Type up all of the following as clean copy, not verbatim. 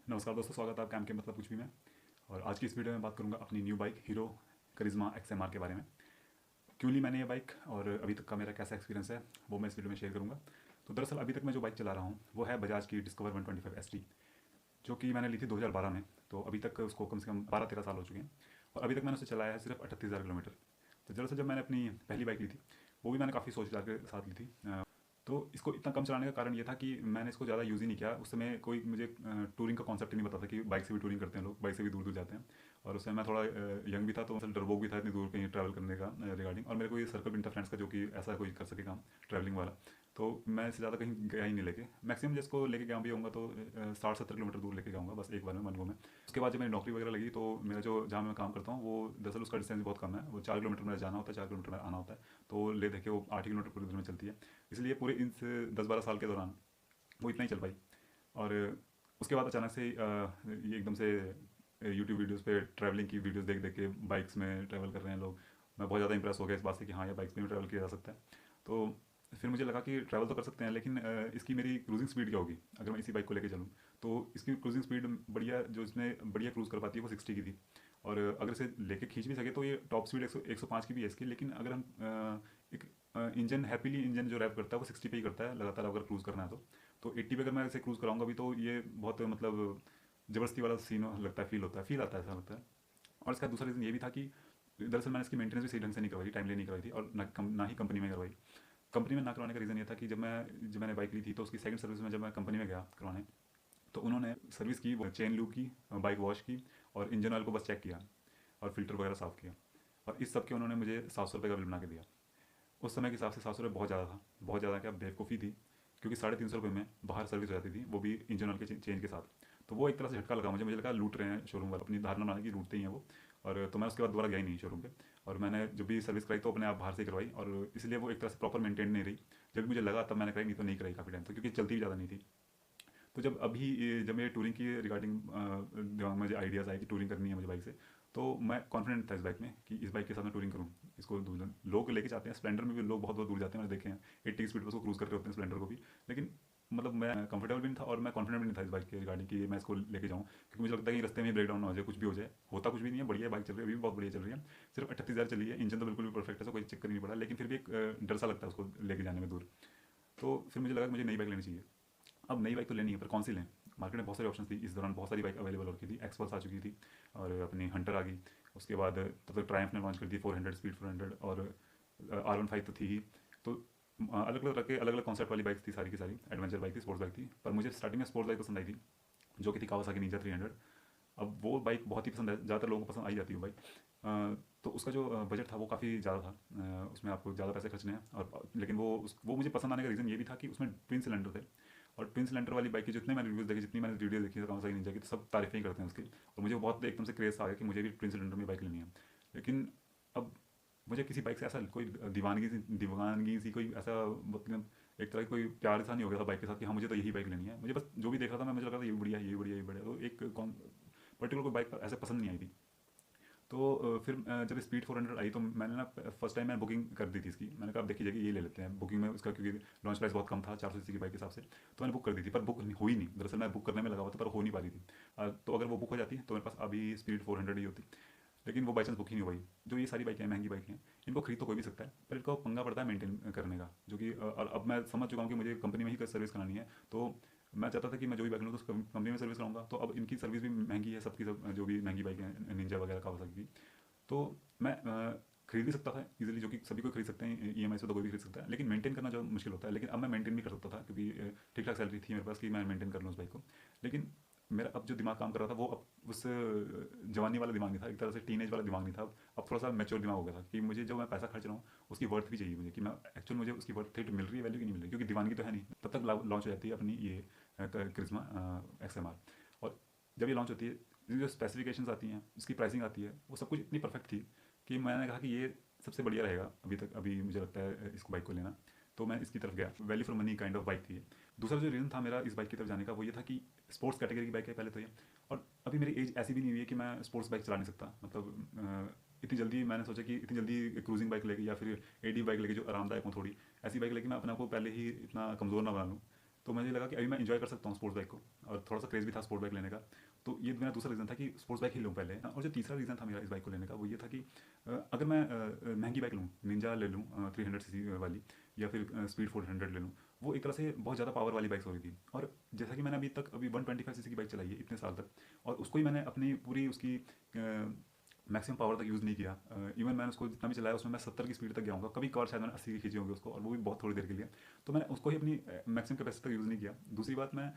नमस्कार दोस्तों, स्वागत है आपका कैम के मतलब कुछ भी में। और आज की इस वीडियो में बात करूंगा अपनी न्यू बाइक हीरो करिश्मा XMR के बारे में। क्यों ली मैंने ये बाइक और अभी तक का मेरा कैसा एक्सपीरियंस है वो मैं इस वीडियो में शेयर करूंगा। तो दरअसल अभी तक मैं जो बाइक चला रहा हूँ वो है बजाज की डिस्कवर 125 ST, जो कि मैंने ली थी 2012 में। तो अभी तक उसको कम से कम 12-13 साल हो चुके हैं और अभी तक मैंने उसे चलाया है सिर्फ 38,000 किलोमीटर। तो दरअसल जब मैंने अपनी पहली बाइक ली थी वो भी मैंने काफ़ी सोच विचार के साथ ली थी। तो इसको इतना कम चलाने का कारण ये था कि मैंने इसको ज़्यादा यूज़ ही नहीं किया। उस समय कोई मुझे टूरिंग का कॉन्सेप्ट ही नहीं पता था कि बाइक से भी टूरिंग करते हैं लोग, बाइक से भी दूर दूर जाते हैं। और उस समय मैं थोड़ा यंग भी था, तो मतलब डरपोक भी था इतनी दूर कहीं ट्रैवल करने का रिगार्डिंग। और मेरे को ये सर्कल भी नहीं था फ्रेंड्स का जो कि ऐसा कोई कर सके काम ट्रैवलिंग वाला। तो मैं इससे ज़्यादा कहीं गया ही नहीं लेके। मैक्सिमम जिसको लेके गया भी होऊंगा तो 60-70 किलोमीटर दूर लेके जाऊँगा बस एक बार में मन को में। उसके बाद जब मेरी नौकरी वगैरह लगी तो मेरा जो जहाँ मैं काम करता हूँ वो दरअसल उसका डिस्टेंस बहुत कम है। वो 4 किलोमीटर मेरा जाना होता है, 4 किलोमीटर मेरा आना होता है। तो ले देखे वो 8 किलोमीटर पूरे दिन में चलती है। इसलिए पूरे इन 10-12 साल के दौरान वो इतना ही चल पाई। और उसके बाद अचानक से ये एकदम से यूट्यूब वीडियोस पे ट्रैवलिंग की वीडियोस देख देख के बाइक्स में ट्रैवल कर रहे हैं लोग। मैं बहुत ज़्यादा इंप्रेस हो गया इस बात से कि हाँ, ये बाइक्स में भी ट्रैवल किया जा सकता है। तो फिर मुझे लगा कि ट्रैवल तो कर सकते हैं, लेकिन इसकी मेरी क्रूजिंग स्पीड क्या होगी अगर मैं इसी बाइक को लेकर चलूँ। तो इसकी क्रूजिंग स्पीड बढ़िया, जो इसमें बढ़िया क्रूज़ कर पाती है वो 60 की थी। और अगर इसे लेके खींच भी सके तो ये टॉप स्पीड 105 की भी है इसकी। लेकिन अगर हम एक इंजन हैप्पीली इंजन जो रैप करता है वो 60 पे ही करता है लगातार अगर क्रूज़ करना है तो 80 पे अगर मैं इसे क्रूज़ कराऊंगा भी तो ये बहुत मतलब ज़बरदस्ती वाला सीन लगता है, फील आता है, ऐसा लगता है। और इसका दूसरा रीज़न ये भी था कि दरअसल मैंने इसकी मेंटेनेंस भी सही ढंग से नहीं करवाई, टाइमली नहीं करवाई थी, और ना ही कंपनी में करवाई। कंपनी में ना करवाने का रीज़न ये था कि जब मैंने बाइक ली थी तो उसकी सेकंड सर्विस में जब मैं कंपनी में गया करवाने, तो उन्होंने सर्विस की, चेन लूप की, बाइक वॉश की और इंजन ऑयल को बस चेक किया और फिल्टर वगैरह साफ़ किया। और इस सब के उन्होंने मुझे 700 रुपये का बिल बना के दिया। उस समय के हिसाब से 700 रुपये बहुत ज़्यादा था, बहुत ज़्यादा क्या, बेवकूफ़ी थी। क्योंकि 350 रुपये में बाहर सर्विस हो जाती थी, वो भी इंजन ऑयल के चेंज के साथ। तो वो एक तरह से झटका लगा मुझे लगा लूट रहे हैं शोरूम वाले, अपनी धारणा बना कि लूटते ही हैं वो। और तो मैं उसके बाद दोबारा गया ही नहीं शोरूम पे। और मैंने जो भी सर्विस कराई तो अपने आप बाहर से ही करवाई, और इसलिए वो एक तरह से प्रॉपर मेंटेन नहीं रही। जब भी मुझे लगा तब मैंने कराई, नहीं तो नहीं कराई काफ़ी टाइम तक, क्योंकि चलती भी ज़्यादा नहीं थी। तो जब मेरे टूरिंग की रिगार्डिंग दिमाग में मुझे आइडियाज़ आए कि टूरिंग करनी है मुझे बाइक से, तो मैं कॉन्फिडेंट था इस बाइक में कि इस बाइक के साथ मैं टूरिंग करूँ। इसको दूर लोग लेके जाते हैं, स्प्लेंडर में भी लोग बहुत बहुत दूर जाते हैं, मैंने देखे हैं 80 की स्पीड पर उसको क्रूज़ कर रहे होते हैं स्प्लेंडर को भी। लेकिन मतलब मैं कंफर्टेबल भी नहीं था और मैं कॉन्फिडेंट भी नहीं था इस बाइक के रिगार्डिंग कि मैं इसको लेके जाऊँ, क्योंकि मुझे लगता है कि रास्ते में ब्रेक डाउन ना हो जाए, कुछ भी हो जाए। होता कुछ भी नहीं है, बढ़िया बाइक चल रही है, अभी भी बहुत बढ़िया चल रही है। सिर्फ 38,000 चली है, इंजन तो बिल्कुल भी परफेक्ट है, कोई चक्कर नहीं पड़ा, लेकिन फिर भी एक डर सा लगता है उसको लेके जाने में दूर। तो फिर मुझे लगा कि मुझे नई बाइक लेनी चाहिए। अब नई बाइक तो लेनी है, पर कौन सी लें? मार्केट में बहुत सारी ऑप्शन थी इस दौरान, बहुत सारी बाइक अवेलेबल हो रखी थी। एक्सपल्स आ चुकी थी और अपनी हंटर आ गई। उसके बाद तब तक ट्रायम्फ ने लॉन्च कर दी 400 स्पीड 400, और R15 तो थी ही। तो अलग अलग रखे, अलग अलग कॉन्सेप्ट वाली बाइक्स थी, सारी की सारी एडवेंचर बाइक थी, स्पोर्ट्स बाइक थी। पर मुझे स्टार्टिंग में स्पोर्ट्स बाइक पसंद आई थी, जो कि थी कावासाकी निंजा 300। अब वो बाइक बहुत ही पसंद है, ज़्यादातर लोगों को पसंद आई जाती है वो बाइक। तो उसका जो बजट था वो काफ़ी ज़्यादा था। उसमें आपको ज़्यादा पैसे खर्चने हैं, और लेकिन वो मुझे पसंद आने का रीज़न ये भी था कि उसमें ट्विन सिलेंडर थे। और ट्विन सिलेंडर वाली बाइक की जितने मैंने रिव्यूज़ देखे, जितनी मैंने वीडियो देखी है कावासाकी निंजा की, तो सब तारीफ़ें ही करते हैं उसकी। और मुझे बहुत एकदम से क्रेज़ आ गया कि मुझे भी ट्विन सिलेंडर में बाइक लेनी है। लेकिन अब मुझे किसी बाइक से ऐसा कोई दीवानगी सी कोई ऐसा, मतलब एक तरह की कोई प्यार सा नहीं हो गया था बाइक के साथ कि हाँ मुझे तो यही बाइक लेनी है। मुझे बस जो भी देख रहा था मैं, मुझे लगा था ये भी बढ़िया है, ये भी बढ़िया, ये भी बढ़िया। तो एक पर्टिकुलर कोई बाइक ऐसे पसंद नहीं आई थी। तो फिर जब स्पीड 400 आई तो मैंने ना फर्स्ट टाइम मैंने बुकिंग कर दी थी इसकी। मैंने कहा अब देखी जाएगी, ये ले लेते हैं बुकिंग में उसका, क्योंकि लॉन्च प्राइस बहुत कम था 400 सीसी की बाइक के हिसाब से। तो मैंने बुक कर दी थी, पर बुक हुई नहीं। दरअसल मैं बुक करने में लगा हुआ था पर हो नहीं पा रही थी। तो अगर वो बुक हो जाती तो मेरे पास अभी स्पीड 400 ही होती। लेकिन वो बाई चांस बुक ही नहीं हुई। जो ये सारी बाइकें हैं, महंगी बाइकें हैं, इनको खरीद तो कोई भी सकता है, पर इनको पंगा पड़ता है मेंटेन करने का, जो कि और अब मैं समझ चुका हूँ कि मुझे कंपनी में ही सर्विस करानी है। तो मैं चाहता था कि मैं जो भी बाइक लूँ तो कंपनी में सर्विस कराऊंगा। तो अब इनकी सर्विस भी महंगी है, सबकी सब जो भी महंगी बाइक हैं, निंजा वगैरह कावासाकी की। तो मैं खरीद भी सकता था इजीली, जो कि सभी को खरीद सकते हैं, EMI से तो कोई भी खरीद सकता है, लेकिन मेंटेन करना जो मुश्किल होता है। लेकिन अब मैं मेंटेन भी कर सकता था, क्योंकि ठीक ठाक सैलरी थी मेरे पास कि मैं मेंटेन कर लूँ उस बाइक को। लेकिन मेरा अब जो दिमाग काम कर रहा था वो अब उस जवानी वाला दिमाग नहीं था, एक तरह से टीनेज वाला दिमाग नहीं था। अब थोड़ा सा मैच्योर दिमाग हो गया था कि मुझे जो मैं पैसा खर्च रहा हूँ उसकी वर्थ भी चाहिए मुझे, कि मैं एक्चुअल मुझे उसकी वर्थ मिल रही है, वैल्यू की नहीं मिल रही, क्योंकि दीवानगी तो है नहीं। तब तक लॉन्च हो जाती है अपनी ये करिश्मा XMR। और जब ये लॉन्च होती है, जो स्पेसिफिकेशंस आती हैं, उसकी प्राइसिंग आती है, वो सब कुछ इतनी परफेक्ट थी कि मैंने कहा कि ये सबसे बढ़िया रहेगा अभी तक, अभी मुझे लगता है इसको बाइक को लेना। तो मैं इसकी तरफ गया, value for money kind of bike थी ये। दूसरा जो रीज़न था मेरा इस बाइक की तरफ जाने का वो ये था कि स्पोर्ट्स कैटेगरी की बाइक है पहले तो ये, और अभी मेरी एज ऐसी भी नहीं हुई है कि मैं स्पोर्ट्स बाइक चला नहीं सकता। मतलब इतनी जल्दी मैंने सोचा कि इतनी जल्दी क्रूजिंग बाइक लेके या फिर AD बाइक लेके जो आरामदायक हो थोड़ी, ऐसी बाइक लेके मैं अपने आप को पहले ही इतना कमज़ोर ना बना लूँ। तो मुझे लगा कि अभी मैं एंजॉय कर सकता हूँ स्पोर्ट्स बाइक को, और थोड़ा सा क्रेज़ भी था स्पोर्ट्स बाइक लेने का। तो ये मेरा दूसरा रीज़न था कि स्पोर्ट्स बाइक ही लूँ पहले। और जो तीसरा रीज़न था मेरा इस बाइक को लेने का, वो ये था कि अगर मैं महंगी बाइक लूँ, निंजा ले लूँ 300 सीसी वाली, या फिर स्पीड 400 ले लूँ, वो एक तरह से बहुत ज़्यादा पावर वाली बाइक्स हो रही थी। और जैसा कि मैंने अभी 125 सीसी की बाइक चलाई है इतने साल तक, और उसको ही मैंने अपनी पूरी उसकी मैक्सिमम पावर तक यूज़ नहीं किया। इवन मैंने उसको जितना भी चलाया उसमें मैं 70 की स्पीड तक गया हूँगा, कभी कभार शायद मैंने 80 की खींची होंगी उसको, और वो भी बहुत थोड़ी देर के लिए। तो मैंने उसको ही अपनी मैक्सिमम कैपेसिटी तक यूज़ नहीं किया। दूसरी बात, मैं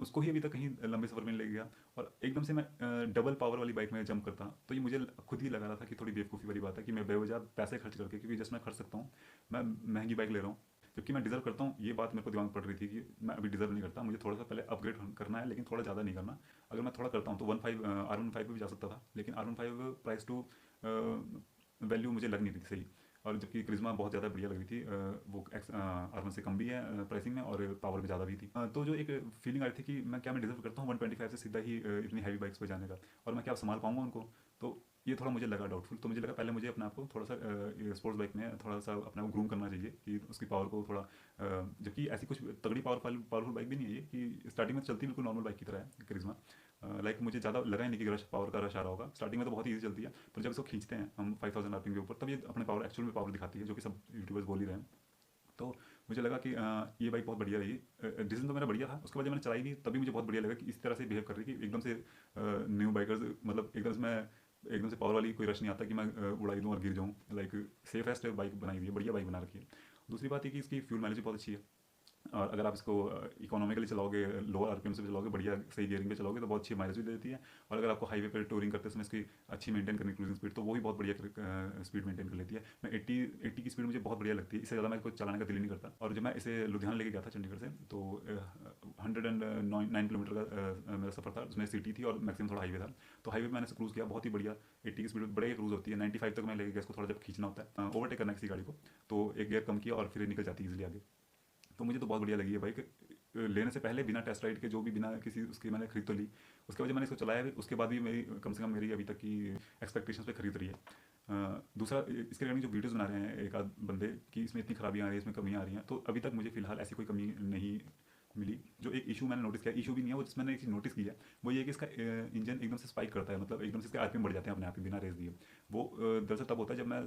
उसको ही अभी तक कहीं लंबे सफ़र में नहीं ले गया, और एकदम से मैं डबल पावर वाली बाइक में जंप करता, तो ये मुझे खुद ही लगा रहा था कि थोड़ी बेवकूफ़ी वाली बात है कि मैं बेवजह पैसे खर्च करके, क्योंकि जस्ट मैं खर्च सकता हूँ, मैं महंगी बाइक ले रहा हूँ, जबकि मैं डिज़र्व करता हूँ। ये बात मेरे को दिमाग में पड़ रही थी कि मैं अभी डिज़र्व नहीं करता, मुझे थोड़ा सा पहले अपग्रेड करना है, लेकिन थोड़ा ज़्यादा नहीं करना। अगर मैं थोड़ा करता हूँ तो R15 पे भी जा सकता था, लेकिन R15 प्राइस टू वैल्यू मुझे लग नहीं रही थी सही। और जबकि क्रिज्मा बहुत ज़्यादा बढ़िया लग रही थी, वो R1 से कम भी है प्राइसिंग में, और पावर भी ज़्यादा भी थी। तो जो एक फीलिंग आ रही थी कि मैं डिजर्व करता हूँ 125 से सीधा ही इतनी हैवी बाइक्स पे जाने का, और मैं क्या संभाल पाऊंगा उनको। तो ये थोड़ा मुझे लगा डाउटफुल। तो मुझे लगा पहले मुझे अपने आप को थोड़ा सा स्पोर्ट्स बाइक में थोड़ा सा अपने आप को ग्रूम करना चाहिए, कि उसकी पावर को थोड़ा जबकि ऐसी कुछ तगड़ी पावरफुल बाइक भी नहीं है ये, कि स्टार्टिंग में चलती बिल्कुल नॉर्मल बाइक की तरह है क्रिज्मा। लाइक मुझे ज़्यादा लगा ही नहीं कि रश पावर का रश आ रहा होगा। स्टार्टिंग में तो बहुत ईजी चलती है, पर जब इसको खींचते हैं हम 5000 आरपीएम के ऊपर, तब ये अपने पावर एक्चुअल में पावर दिखाती है, जो कि सब यूट्यूबर्स बोल ही रहे हैं। तो मुझे लगा कि ये बाइक बहुत बढ़िया रही। डिसीजन तो मेरा बढ़िया था। उसके बाद जब मैंने चलाई भी, तभी मुझे बहुत बढ़िया लगा कि इस तरह से बिहेव कर रही है कि एकदम से न्यू बाइकर्स, मतलब एकदम से पावर वाली कोई रश नहीं आता कि मैं उड़ाई दूँ और गिर जाऊँ। लाइक सेफेस्ट बाइक बनाई हुई है, बढ़िया बाइक बना रखी है। दूसरी बात है कि इसकी फ्यूल माइलेज भी बहुत अच्छी है, और अगर आप इसको इकोनॉमिकली चलाओगे, लोअर आरपीएम से भी चलाओगे, बढ़िया सही गियरिंग पे चलाओगे, तो बहुत अच्छी माइलेज भी देती है। और अगर आपको हाईवे पर टूरिंग करते समय इसकी अच्छी मेंटेन करनी क्रूजिंग स्पीड, तो वो भी बहुत बढ़िया स्पीड मेंटेन कर लेती है। मैं 80 की स्पीड मुझे बहुत बढ़िया लगती है, इससे ज़्यादा मेरे को चलाने का दिल ही नहीं करता। और जब मैं इसे लुधियाना लेके गया था चंडीगढ़ से, तो 109 किलोमीटर का मेरा सफ़र था, उसमें सिटी थी और मैक्सिमम थोड़ा हाईवे था। तो हाईवे में मैंने इसे क्रूज़ किया बहुत ही बढ़िया। 80 की स्पीड बढ़िया क्रूज़ होती है। 95 तक मैं लेके गया इसको, थोड़ा जब खींचना होता है, ओवरटेक करना है किसी गाड़ी को, तो एक गियर कम किया और फिर निकल जाती है ईजिली आगे। तो मुझे तो बहुत बढ़िया लगी है बाइक। लेने से पहले बिना टेस्ट राइड के, जो भी बिना किसी उसकी मैंने खरीद तो ली, उसके बाद जब मैंने इसको चलाया भी, उसके बाद भी मेरी कम से कम मेरी अभी तक की एक्सपेक्टेशंस पे खरीद रही है। दूसरा, इसके रिगार्डिंग जो वीडियोस बना रहे हैं एक आध बंदे कि इसमें इतनी खराबियाँ आ रही है, इसमें कमियाँ आ रही हैं, तो अभी तक मुझे फिलहाल ऐसी कोई कमी नहीं मिली। जो एक इशू मैंने नोटिस किया, इशू भी नहीं है वो, जिस मैंने एक चीज़ नोटिस की है, वो ये है कि इसका इंजन एकदम से स्पाइक करता है, मतलब एकदम से इसके आरपीएम बढ़ जाते हैं अपने आप ही बिना रेस दिए। वो दरअसल तब होता है जब मैं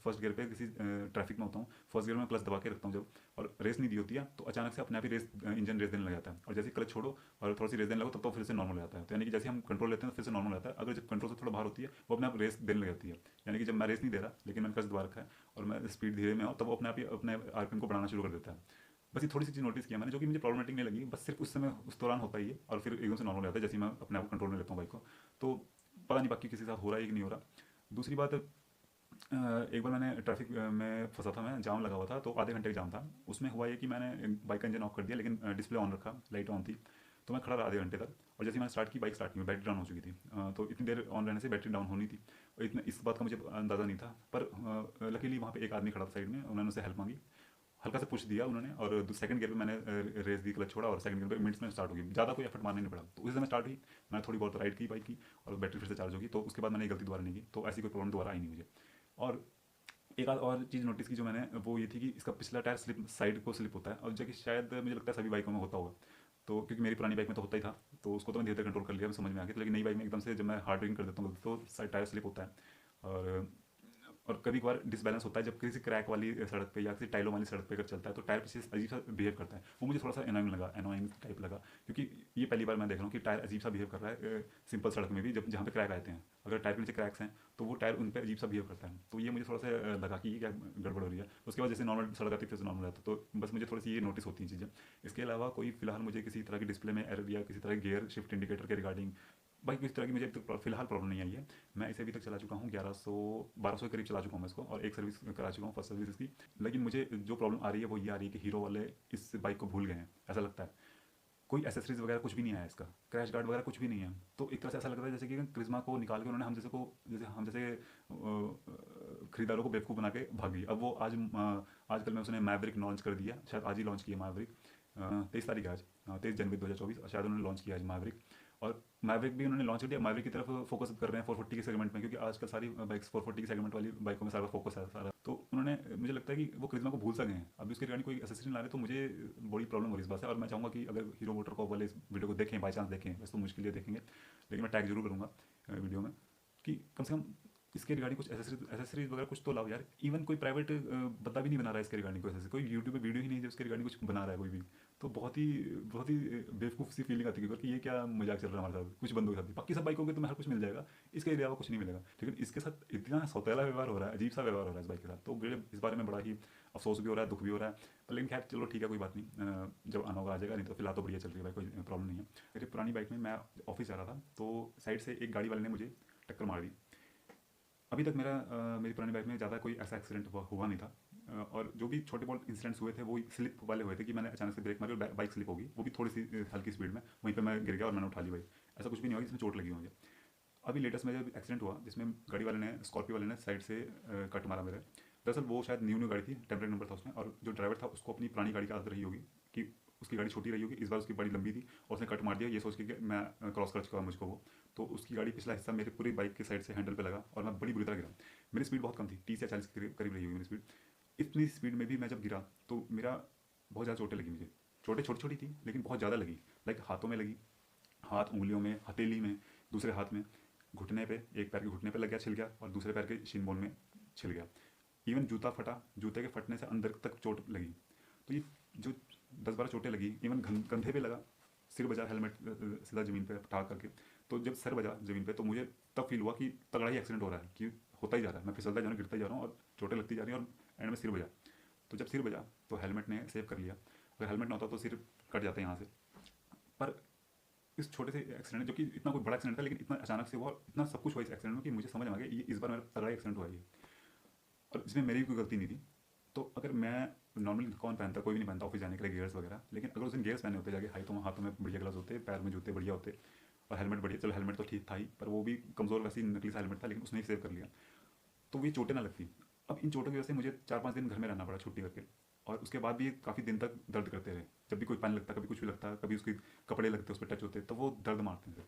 फर्स्ट गियर पे किसी ट्रैफिक में होता हूँ, फर्स्ट गियर में क्लच दबा के रखता हूँ जब, और रेस नहीं दी होती है, तो अचानक से अपने आप ही इंजन रेस देने लग जाता है, और जैसे क्लच छोड़ो और थोड़ी सी रेस देने लगो, तब तो फिर से नॉर्मल हो जाता है। तो यानी कि जैसे हम कंट्रोल लेते हैं तो फिर से नॉर्मल हो जाता है। अगर जब कंट्रोल से थोड़ा बाहर होती है, वो अपने आप रेस देने लग जाती है। यानी कि जब मैं रेस नहीं दे रहा, लेकिन मैंने क्लच दबा रखा है और मैं स्पीड धीरे में हूँ, तब वो अपने आप ही अपने आरपीएम को बढ़ाना शुरू कर देता है। बस ये थोड़ी सी चीज़ नोटिस किया मैंने, जो कि मुझे प्रॉब्लमेटिक नहीं लगी, बस सिर्फ उस समय उस दौरान होता ही है, और फिर एकदम से नॉर्मल हो जाता है जैसे ही मैं अपने आप कंट्रोल में लेता हूँ बाइक को। तो पता नहीं बाकी किसी के साथ हो रहा है कि नहीं हो रहा। दूसरी बात, एक बार मैंने ट्रैफिक में फंसा था, मैं जाम लगा हुआ था, तो आधे घंटे का जाम था। उसमें हुआ ये कि मैंने बाइक का इंजन ऑफ कर दिया, लेकिन डिस्प्ले ऑन रखा, लाइट ऑन थी। तो मैं खड़ा रहा आधे घंटे तक, और जैसे ही मैंने स्टार्ट की, बाइक स्टार्ट नहीं हुई, बैटरी डाउन हो चुकी थी। तो इतनी देर ऑन रहने से बैटरी डाउन होनी थी, और इतना इस बात का मुझे अंदाज़ा नहीं था। पर लकीली वहाँ पे एक आदमी खड़ा था साइड में, उन्होंने उससे हेल्प मांगी, हल्का सा पुश दिया उन्होंने, और सेकंड गियर पे मैंने रेस दी, क्लच छोड़ा, और सेकंड गियर पे मिनट्स में स्टार्ट होगी, ज़्यादा कोई एफर्ट मारने नहीं पड़ा। तो उसी समय स्टार्ट हुई, मैंने थोड़ी बहुत राइड की बाइक की, और बैटरी फिर से चार्ज होगी। तो उसके बाद मैंने ये गलती दोबारा नहीं की, तो ऐसी कोई प्रॉब्लम दोबारा आई नहीं मुझे। और एक आध और चीज़ नोटिस की जो मैंने, वो ये थी कि इसका पिछला टायर स्लिप, साइड को स्लिप होता है, और जो कि शायद मुझे लगता है सभी बाइकों में होता होगा। तो क्योंकि मेरी पुरानी बाइक में तो होता ही था, तो उसको तो मैं धीरे धीरे कंट्रोल कर लिया, मैं समझ में आ गया। लेकिन नई बाइक में एकदम से जब मैं हार्ड ड्राइविंग कर देता हूँ तो साइड टायर स्लिप होता है। और कभी कभार डिसबैलेंस होता है जब किसी क्रैक वाली सड़क पे या किसी टाइलों वाली सड़क पे अगर चलता है, तो टायर पीछे अजीब सा बिहेव करता है। वो मुझे थोड़ा सा एनोइंग टाइप लगा, क्योंकि ये पहली बार मैं देख रहा हूँ कि टायर अजीब सा बिहेव कर रहा है सिंपल सड़क में भी, जब जहाँ पे क्रैक आते हैं, अगर टायर के नीचे क्रैक्स हैं, तो वो टायर उन पर अजीब सा बिहेव करता है। तो ये मुझे थोड़ा सा लगा कि ये क्या गड़बड़ हो रही है। उसके बाद जैसे नॉर्मल सड़क आती है फिर से नॉर्मल आता है, तो बस मुझे थोड़ी सी ये नोटिस होती हैं चीज़ें। इसके अलावा कोई फिलहाल मुझे किसी तरह की डिस्प्ले में एरर या किसी तरह गियर शिफ्ट इंडिकेटर के रिगार्डिंग भाई किसी तरह की मुझे अभी तक फिलहाल प्रॉब्लम नहीं आई है। मैं इसे अभी तक चला चुका हूँ 1100 1200 के करीब चला चुका हूँ मैं इसको, और एक सर्विस करा चुका हूँ, फर्स्ट सर्विस इसकी। लेकिन मुझे जो प्रॉब्लम आ रही है वो ये आ रही है कि हीरो वाले इस बाइक को भूल गए हैं, ऐसा लगता है। कोई एसेसरीज वगैरह कुछ भी नहीं आया इसका, क्रैश गार्ड वगैरह कुछ भी नहीं है। तो एक तरह से ऐसा लग रहा है जैसे कि क्रिज्मा को निकाल के उन्होंने हम जैसे खरीदारों को बेवकूफ़ बना के भागी। अब वो आजकल में उसने मैवरिक लॉन्च कर दिया, शायद आज ही लॉन्च किया मैवरिक, 23 तारीख है आज, 23 जनवरी 2024 शायद उन्होंने लॉन्च किया आज मैवरिक। और मैवरिक भी उन्होंने लॉन्च कर दिया, मैवरिक की तरफ फोकस कर रहे हैं 440 के सेगमेंट में, क्योंकि आजकल सारी बाइक्स 440 के सेगमेंट वाली बाइकों में सारा फोकस है सारा। तो उन्होंने, मुझे लगता है कि वो करिश्मा को भूल सके हैं, अभी उसके रिगार्डिंग कोई एसेसरी ला रहे तो मुझे बड़ी प्रॉब्लम हो रही है इस बात से। और मैं चाहूँगा कि अगर हीरो मोटर कॉर्प वाले इस वीडियो को देखें, बाई चांस देखें, वैसे तो मुश्किल है देखेंगे, लेकिन मैं टैग जरूर करूँगा वीडियो में, कि कम से कम इसके रिगार्डिंग कुछ एसेसरीज वगैरह कुछ तो लाओ यार। इवन कोई प्राइवेट बंदा भी नहीं बना रहा है इसके रिगार्डिंग, कोई एसेसरी, कोई यूट्यूब पे वीडियो ही नहीं है उसके रिगार्डिंग कुछ बना रहा है कोई भी। तो बहुत ही बेवकूफ़ सी फीलिंग आती है कि ये क्या मजाक चल रहा है हमारे साथ कुछ बंदों के साथ। बाकी सब बाइकों के तुम्हें हर कुछ मिल जाएगा, इसके अलावा कुछ नहीं मिलेगा, लेकिन इसके साथ इतना सौतेला व्यवहार हो रहा है, अजीब सा व्यवहार हो रहा है इस बाइक के साथ। तो मुझे इस बारे में बड़ा ही अफसोस भी हो रहा है, दुख भी हो रहा है। पर लेकिन खैर चलो ठीक है, कोई बात नहीं, जब आना होगा आ जाएगा, नहीं तो फिलहाल तो बढ़िया चल रही है बाइक, कोई प्रॉब्लम नहीं है। मेरी पुरानी बाइक में मैं ऑफिस जा रहा था तो साइड से एक गाड़ी वाले ने मुझे टक्कर मार दी। अभी तक मेरी पुरानी बाइक में ज़्यादा कोई ऐसा एक्सीडेंट हुआ नहीं था, और जो भी छोटे बहुत इंसिडेंट्स हुए थे वो स्लिप वाले हुए थे, कि मैंने अचानक से ब्रेक मारी और बाइक स्लिप होगी, वो भी थोड़ी सी हल्की स्पीड में, वहीं पे मैं गिर गया और मैंने उठा ली बाइक। ऐसा कुछ भी नहीं हुआ जिसमें चोट लगी हो मुझे। अभी लेटेस्ट में जब एक्सीडेंट हुआ जिसमें गाड़ी वाले ने, स्कॉर्पियो वाले ने साइड से कट मारा मेरे। दरअसल वो शायद न्यू गाड़ी थी, टेम्परेरी नंबर था उसमें, और जो ड्राइवर था उसको अपनी पुरानी गाड़ी की आदत रही होगी कि उसकी गाड़ी छोटी रही होगी, इस बार उसकी बड़ी लंबी थी और उसने कट मार दिया ये सोच के कि मैं क्रॉस कर चुका मुझको वो। तो उसकी गाड़ी पिछला हिस्सा मेरे पूरी बाइक के साइड से हैंडल पे लगा और मैं बड़ी बुरी तरह गिरा। मेरी स्पीड बहुत कम थी, 30 या 40 के करीब रही होगी मेरी स्पीड। इतनी स्पीड में भी मैं जब गिरा तो मेरा बहुत ज़्यादा चोटें लगी मुझे। चोटें छोटी छोटी थी लेकिन बहुत ज़्यादा लगी, लाइक हाथों में लगी, हाथ उंगलियों में, हथेली में, दूसरे हाथ में, घुटने पे, एक पैर के घुटने पे लग गया, छिल गया, और दूसरे पैर के शिन बोन में छिल गया। इवन जूता फटा, जूते के फटने से अंदर तक चोट लगी। तो ये जो 10-12 चोटें लगी, इवन कंधे पे लगा, सिर बजा हेलमेट सीधा ज़मीन पे ठाक करके। तो जब सर बजा ज़मीन पे तो मुझे तब फील हुआ कि तगड़ा ही एक्सीडेंट हो रहा है, कि होता ही जा रहा है, मैं फिसलता जा रहा हूँ, गिरता जा रहा हूँ और चोटें लगती जा रही हैं, और एंड में सिर बजा। तो जब सिर बजा तो हेलमेट ने सेव कर लिया, अगर हेलमेट ना होता तो सिर कट जाता है यहाँ से। पर इस छोटे से एक्सीडेंट, जो कि इतना कोई बड़ा एक्सीडेंट था लेकिन इतना अचानक से हुआ और इतना सब कुछ हुआ इस एक्सीडेंट में, कि मुझे समझ में आ गया ये इस बार मेरा तगड़ा एक्सीडेंट हुआ है ये, और इसमें मेरी भी कोई गलती नहीं थी। तो अगर मैं, नॉर्मली कौन पहनता, कोई भी नहीं पहनता ऑफिस जाने के लिए गियर्स वगैरह, लेकिन अगर उस दिन गियर्स पहने होते जाके, हाथों में बढ़िया ग्लव्स होते, पैर में जूते बढ़िया होते, और हेलमेट बढ़िया, चलो हेलमेट तो ठीक था ही, पर वो भी कमज़ोर वैसी नकली सा हेलमेट था, लेकिन उसने ही सेव कर लिया, तो ये चोटें ना लगती। अब इन चोटों की वजह से मुझे 4-5 दिन घर में रहना पड़ा छुट्टी करके, और उसके बाद भी काफ़ी दिन तक दर्द करते रहे। जब भी कोई पानी लगता, कभी कुछ भी लगता, कभी उसके कपड़े लगते उस पर टच होते, तो वो दर्द मारते थे।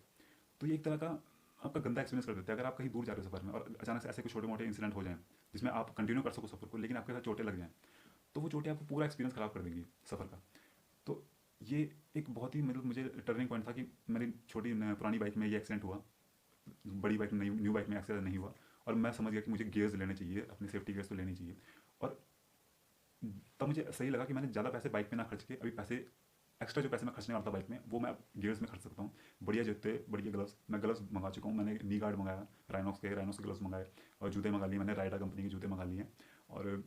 तो ये एक तरह का आपका गंदा एक्सपीरियंस कर देते हैं अगर आप कहीं दूर जा रहे हो सफर में और अचानक से ऐसे कुछ छोटे मोटे इंसिडेंट हो जाएं जिसमें आप कंटिन्यू कर सको सफर को, लेकिन आपके साथ चोटें लग जाएं, तो वो चोटें आपको पूरा एक्सपीरियंस खराब कर देंगी सफ़र का। तो ये एक बहुत ही, मतलब मुझे टर्निंग पॉइंट था कि मेरी पुरानी बाइक में ये एक्सीडेंट हुआ, बड़ी बाइक में, न्यू बाइक में एक्सीडेंट नहीं हुआ, और मैं समझ गया कि मुझे गियर्स लेने चाहिए, अपने सेफ्टी गियर्स तो लेने चाहिए। और तब मुझे सही लगा कि मैंने ज़्यादा पैसे बाइक पे ना खर्च के, अभी पैसे एक्स्ट्रा जो पैसे मैं खर्चने वाला था बाइक में, वो मैं गियर्स में खर्च सकता हूँ। बढ़िया जूते, बढ़िया ग्लव्स, मैं ग्लव्स मंगा चुका हूँ, मैंने नी गार्ड मंगाया, राइनॉक्स के ग्लव्स मंगाए, और जूते मंगा लिए मैंने, राइडर कंपनी के जूते मंगा लिए हैं, और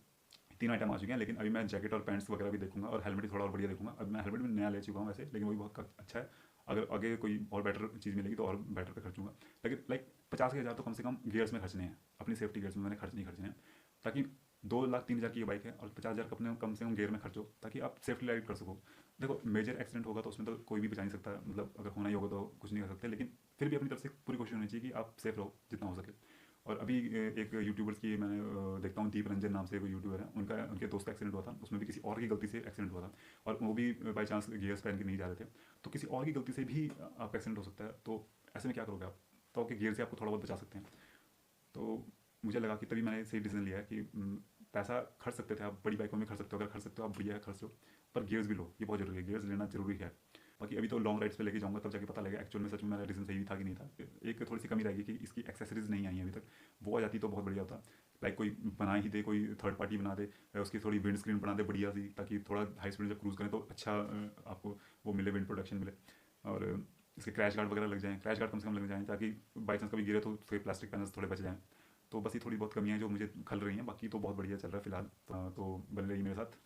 3 आइटम आ चुके हैं। लेकिन अभी मैं जैकेट और पैंट्स वगैरह भी देखूंगा, और हेलमेट भी थोड़ा और बढ़िया देखूंगा। अब मैं हेलमेट भी नया ले चुका हूँ वैसे, लेकिन वो भी बहुत अच्छा है। अगर आगे कोई और बेटर चीज़ मिलेगी तो और बेटर पे खर्चूंगा, लेकिन लाइक 50,000 तो कम से कम गियर्स में खर्चने हैं, अपनी सेफ्टी गियर्स में मैंने खर्च नहीं खर्चने हैं, ताकि 2 लाख 3 हज़ार की ये बाइक है और 50,000 का अपने कम से कम गियर में खर्चो, ताकि आप सेफ्टी राइड कर सको। देखो मेजर एक्सीडेंट होगा तो उसमें तो कोई भी बचा नहीं सकता, मतलब अगर होना ही होगा तो कुछ नहीं कर सकते, लेकिन फिर भी अपनी तरफ से पूरी कोशिश होनी चाहिए कि आप सेफ रहो जितना हो सके। और अभी एक यूट्यूबर्स की मैंने देखता हूँ, दीप रंजन नाम से कोई यूट्यूबर है, उनके दोस्त का एक्सीडेंट हुआ था, उसमें भी किसी और की गलती से एक्सीडेंट हुआ था, और वो भी बाई चांस गियर्स पहन के नहीं जा रहे थे। तो किसी और की गलती से भी आपका एक्सीडेंट हो सकता है, तो ऐसे में क्या करोगे आप? तो आपके गियर से आपको थोड़ा बहुत बचा सकते हैं। तो मुझे लगा कि तभी मैंने सही डिसीजन लिया है कि पैसा खर्च सकते थे आप, बड़ी बाइकों में खर्च सकते हो, अगर खर्च सकते हो आप बढ़िया है, खर्च लो, पर गियर्स भी लो, ये बहुत जरूरी है, गियर्स लेना जरूरी है। बाकी अभी तो लॉन्ग राइड्स पे लेके जाऊंगा तब जाके पता लगेगा एक्चुअल में सच में मेरा डिसीजन सही था कि नहीं था। एक थोड़ी सी कमी रहेगी कि इसकी एक्सेसरीज नहीं आई है अभी तक, वो आ जाती तो बहुत बढ़िया होता। लाइक कोई बना ही दे, कोई थर्ड पार्टी बना दे, उसकी थोड़ी विंड स्क्रीन बना दे बढ़िया सी, ताकि थोड़ा हाई स्पीड जब क्रूज करें तो अच्छा आपको वो मिले, विंड प्रोटेक्शन मिले। और इसके क्रैश गार्ड वगैरह लग जाएँ, क्रैश गार्ड कम से कम लग जाएँ, ताकि बाई चांस कभी गिरे तो फिर प्लास्टिक पैनल्स थोड़े बच जाएँ। तो बस ये थोड़ी बहुत कमियाँ हैं जो मुझे खल रही हैं, बाकी तो बहुत बढ़िया चल रहा है फिलहाल। तो बने रहिए मेरे साथ।